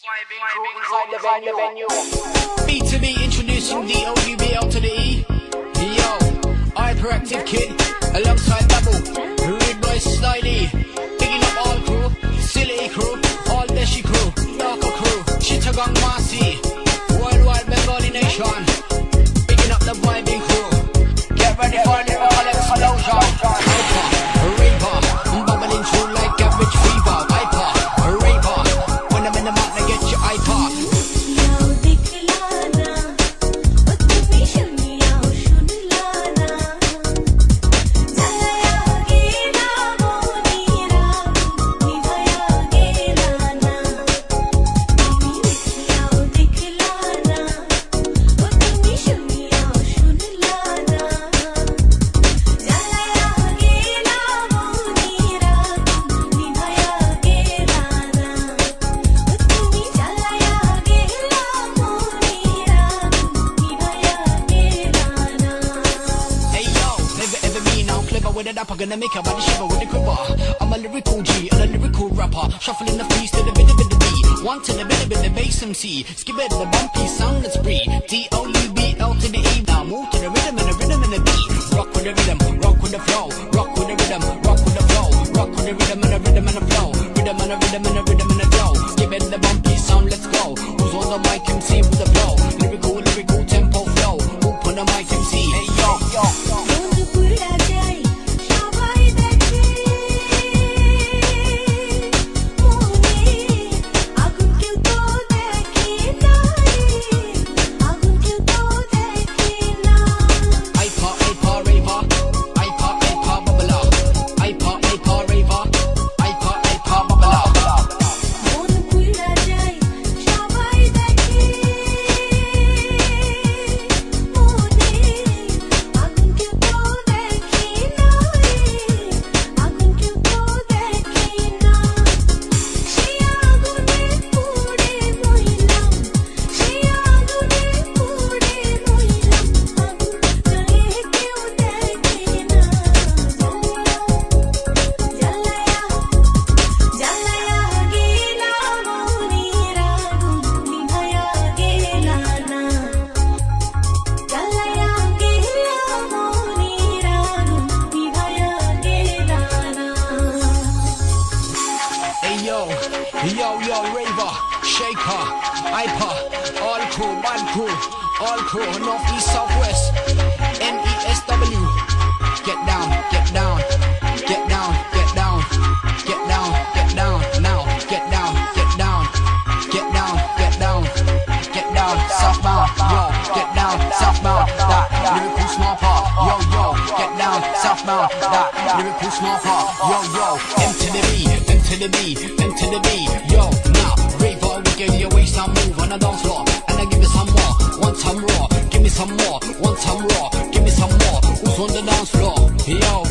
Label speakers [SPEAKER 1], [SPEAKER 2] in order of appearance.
[SPEAKER 1] inside the venue. B2B introducing the OUBL to the E. Yo, hyperactive kid alongside Double, Rude Boy Slidey, picking up all crew, silly crew, all Deshi crew, Darko crew, Chittagong Marcy, worldwide Bengali nation, picking up the vibing crew. Get ready for the all explosion. Hyper, raver, bubbling through like cabbage fever. Hyper, raver, when I'm in the mountain, get your iPod. With it up, I'm gonna make a body shiver with the quiver. I'm a lyrical G and a lyrical rapper, shuffling the piece to the bit of the beat. One to the bit of the bass MC, skip it the bumpy sound that's free. DOUBL to the E. Now move to the rhythm and the rhythm and the beat. Rock with the rhythm, rock with the flow, rock with the rhythm, rock with the flow, rock with the rhythm and the rhythm and the flow, rhythm and the rhythm and the rhythm and the flow. Skip it the bumpy sound, let's go. Who's on the mic MC with the flow? Lyrical tempo flow. Who on the mic MC? Hey yo, yo, yo. Yo, raver, shaker, hyper, all crew, one crew, all crew, north, east, southwest, NESW. Get down, get down, get down, get down, get down, get down, now, get down, get down, get down, get down, get down, southbound, yo, get down, southbound, that lyrical small part, yo, get down, southbound, that lyrical small part, yo, M to the B, M to the B, M to the B, yo, now, raver, we give you a waist and move on the dance floor, and I give you some more, one time raw, give me some more, one time raw, give me some more, who's on the dance floor, yo,